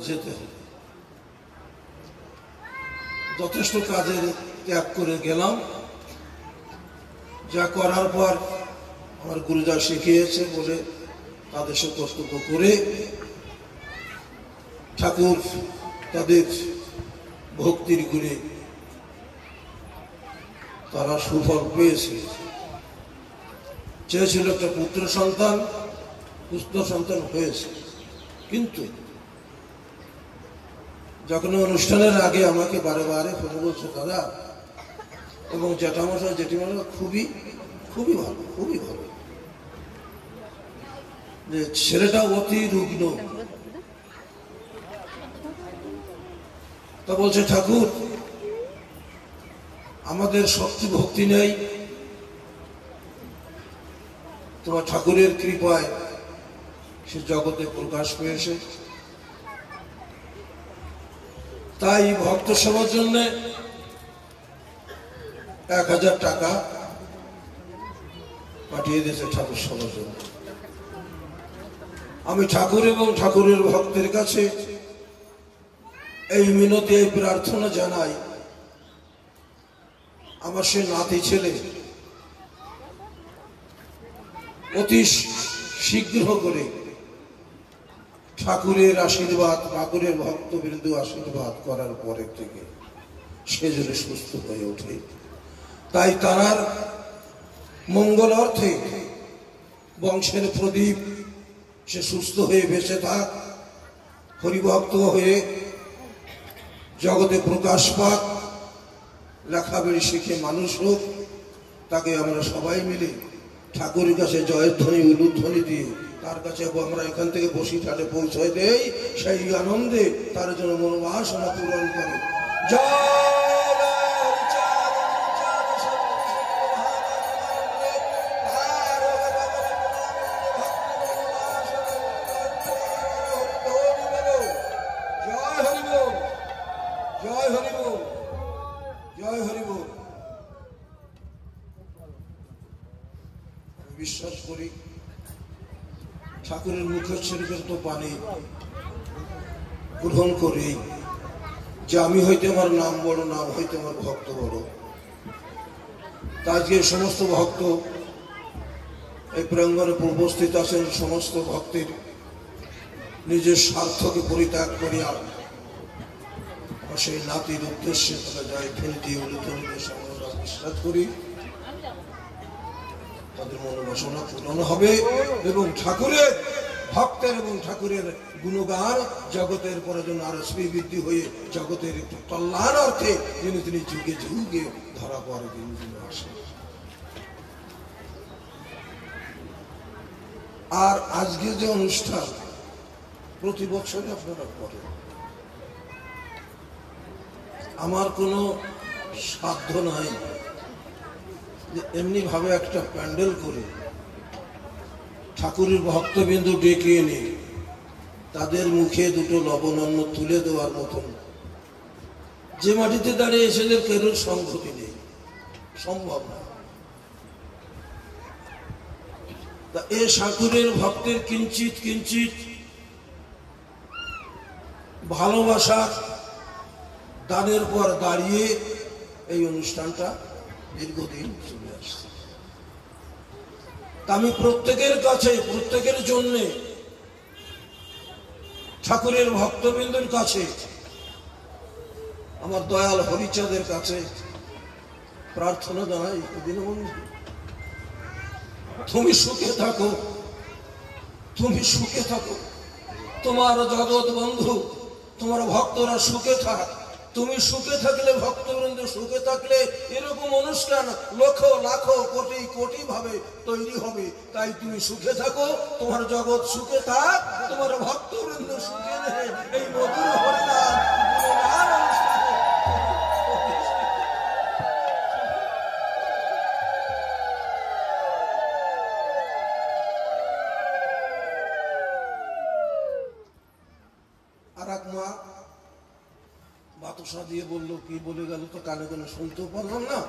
যেতে হবে। যথেষ্ট কাজের ত্যাগ করে গেলাম। যা করার পর আমার গুরুজা শিখিয়েছে বলে তাদের সে কর্তব্য করে ঠাকুর তাদের ভক্তির গুণে তারা সুফল পেয়েছে। চেয়েছিল একটা পুত্র সন্তান হয়েছে, কিন্তু যখন অনুষ্ঠানের আগে আমাকে বারে বারে ফোন বলছে দাদা এবং জ্যাঠামশাই জেঠিমশাই খুবই খুবই ভালো, খুবই ভালো, যে ছেলেটা অতি রুগ্ন। তা বলছে ঠাকুর আমাদের শক্তি ভক্তি নেই, তোমার ঠাকুরের কৃপায় সে জগতে প্রকাশ পেয়েছে, তাই ভক্ত সেবার জন্য 1000 টাকা পাঠিয়ে দিয়েছে ঠাকুর সবার জন্য। আমি ঠাকুর এবং ঠাকুরের ভক্তের কাছে এই মিনতি, এই প্রার্থনা জানাই, আমার সে নাতি ছেলে অতি শীঘ্র করে ঠাকুরের আশীর্বাদ, ঠাকুরের ভক্তবৃন্দ আশীর্বাদ করার পরের থেকে সে যেন সুস্থ হয়ে ওঠে। তাই তার মঙ্গল অর্থে বংশের প্রদীপ সে সুস্থ হয়ে বেঁচে থাক, হরিভক্ত হয়ে জগতে প্রকাশ পাক, লেখাপড়ি শিখে মানুষ হোক, তাকে আমরা সবাই মিলে ঠাকুরের কাছে জয়ধ্বনি উলুধ্বনি দিয়ে তার কাছে আমরা এখান থেকে বসিরহাটে পৌঁছায় দেই, সেই আনন্দে তার জন্য মনোবাসনা পূরণ করে। বিশ্বাস করি ঠাকুরের মুখের শরীরের তো পানি গ্রহণ করি যে আমি হইতে আমার নাম বড়, নাম হইতে আমার ভক্ত বড়। আজকে সমস্ত ভক্ত এই প্রাঙ্গণে উপস্থিত আছেন, সমস্ত ভক্তের নিজের স্বার্থকে পরিত্যাগ করিয়া সেই নাতির উদ্দেশ্যে তারা যায় ফেলে দিয়ে বিশ্বাস করি তাদের মনোবাসনা পূরণ হবে এবং ঠাকুরের ভক্তের এবং ঠাকুরের গুণগান জগতের পরে যেন আরো শ্রীবৃদ্ধি হয়ে জগতের একটু কল্যাণ অর্থে যিনি তিনি যুগে যুগে ধরা পড়ে দিন আসে। আর আজকে যে অনুষ্ঠান প্রতি বছরই আপনারা করেন, আমার কোনো সাধ্য নাই যে এমনি ভাবে একটা প্যান্ডেল করে ঠাকুরের ভক্তবিন্দু ডেকে এনে তাদের মুখে দুটো লবণান্ন তুলে দেওয়ার মতন যে মাটিতে দাঁড়িয়ে এসেদের কেরোর সংহতি নেই, সম্ভব না। তা এ ঠাকুরের ভক্তের কিঞ্চিত কিঞ্চিত ভালোবাসা দানের পর দাঁড়িয়ে এই অনুষ্ঠানটা দীর্ঘদিন চলে আসছে। আমি প্রত্যেকের কাছে, প্রত্যেকের জন্য ঠাকুরের ভক্তবৃন্দের কাছে, আমার দয়াল হরিচাঁদের কাছে প্রার্থনা জানাই, দীনবন্ধু তুমি সুখে থাকো, তুমি সুখে থাকো, তোমার জগৎ বন্ধু তোমার ভক্তরা সুখে থাক, তুমি সুখে থাকলে ভক্তবৃন্দ সুখে থাকলে এরকম অনুষ্ঠান লক্ষ লাখ কোটি কোটি ভাবে তৈরি হবে। তাই তুমি সুখে থাকো, তোমার জগৎ সুখে থাক, তোমার ভক্তবৃন্দ সুখে নেই। এই মধুর হরিনাম আর এক মা বাতাসা দিয়ে বললো, কি বলে গেল তো কানে কানে শুনতেও পারলাম না।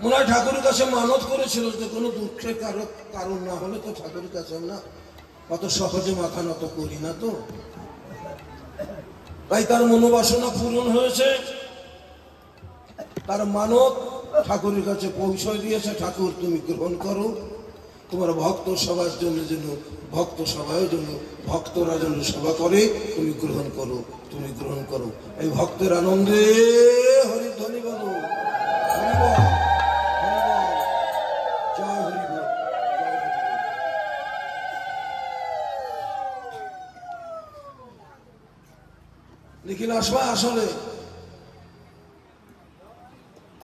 মনে হয় ঠাকুরের কাছে মানত করেছিল যে কোনো দুঃখের কারণ না হলে তো ঠাকুরের কাছে না অত সহজে মাথা নত করি না। তো তাই তার মনোবাসনা পূরণ হয়েছে, তার মানত ঠাকুরের কাছে পৌঁছয় দিয়েছে। ঠাকুর তুমি গ্রহণ করো, তোমার ভক্ত সবার জন্য যেন ভক্ত সবাই জন্য ভক্তরা যেন সেবা করে, তুমি গ্রহণ করো, তুমি গ্রহণ করো। এই ভক্তের আনন্দে হরিধ্বনি বলো, হরিবল, হরিবল, জয় হরিবল, জয় হরিবল। নিখিল আসবা আসলে